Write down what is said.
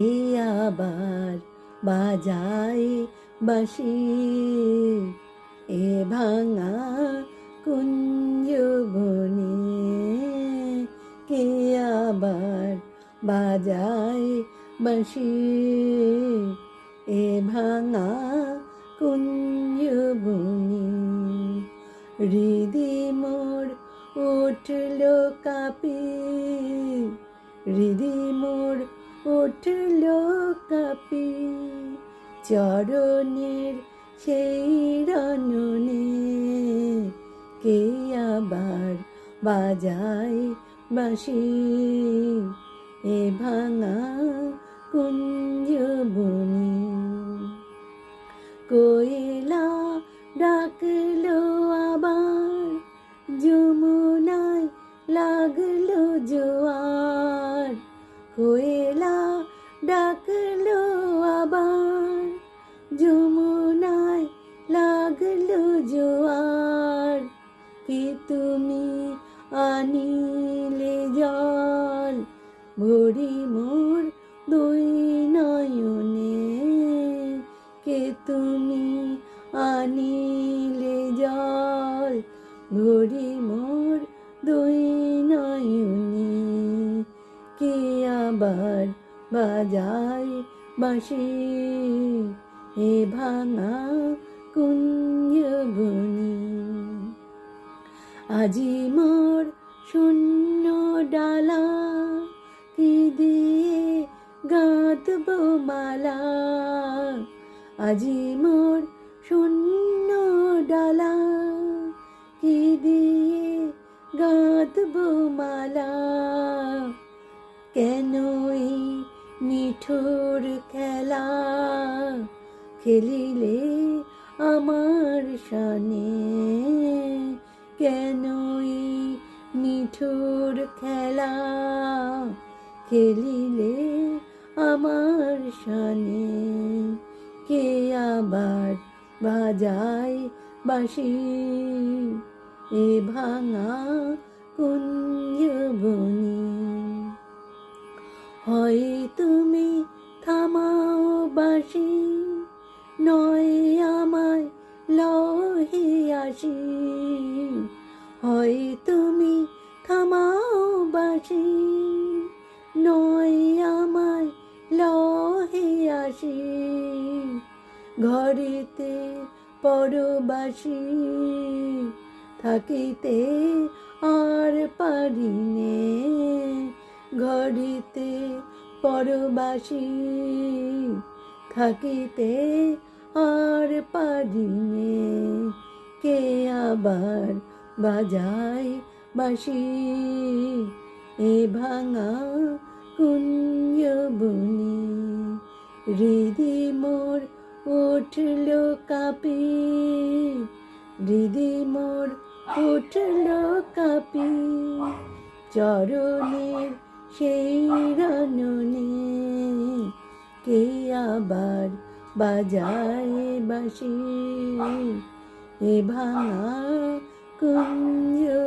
এ আবার বাজায় বাঁশি, এ ভাঙা কুঞ্জবনে কে আবার বাজায় বাঁশি, এ ভাঙা কুঞ্জবনে হৃদি মোর উঠল কাঁপি, হৃদি মোর উঠল কাঁপি, চরণের সেই রণনে কে আবার বাজায় বাঁশি, এ ভাঙা কুঞ্জবনে কোয়েলা ডাকলো আবার, যমুনায় লাগলো জোয়ার, কোয়েলা ডাকলো আবার, যমুনায় লাগলো জোয়ার, কি তুমি আনিলে জল ভরি মোর দুই নয়নে, কে তুমি আনিলে জল ভরি মোর দুই নয়নে, কে আবার বাজায় বাঁশি, এ ভাঙা কুঞ্জবনে আজি মোর শূন্য ডালা, কি দিয়ে গাঁথবো মালা, আজি মোর শূন্য ডালা, কি দিয়ে গাঁথবো মালা, কেন এই নিঠুর খেলা খেলিলে আমার সনে, কেন এই নিঠুর খেলা খেলিলে আমার সনে, কে আবার বাজায় বাঁশি, এ ভাঙা কুঞ্জবনে হয় তুমি থামাও বাঁশি, নয় আমায় লহে আসি, হয় তুমি থামাও বাঁশি, নয় আমায় লহে আসি, ঘরেতে পরবাসী থাকিতে আর পারিনে, ঘরেতে পরবাসী থাকিতে আর পারিনে, কে আবার বাজায় বাঁশি, এ ভাঙা কুঞ্জবনে হৃদি মোর উঠল কাঁপি, হৃদি মোর উঠল কাঁপি, চরণের সেই রণনে কে আবার বাজায় বাঁশি, এ ভাঙা কুঞ্জবনে।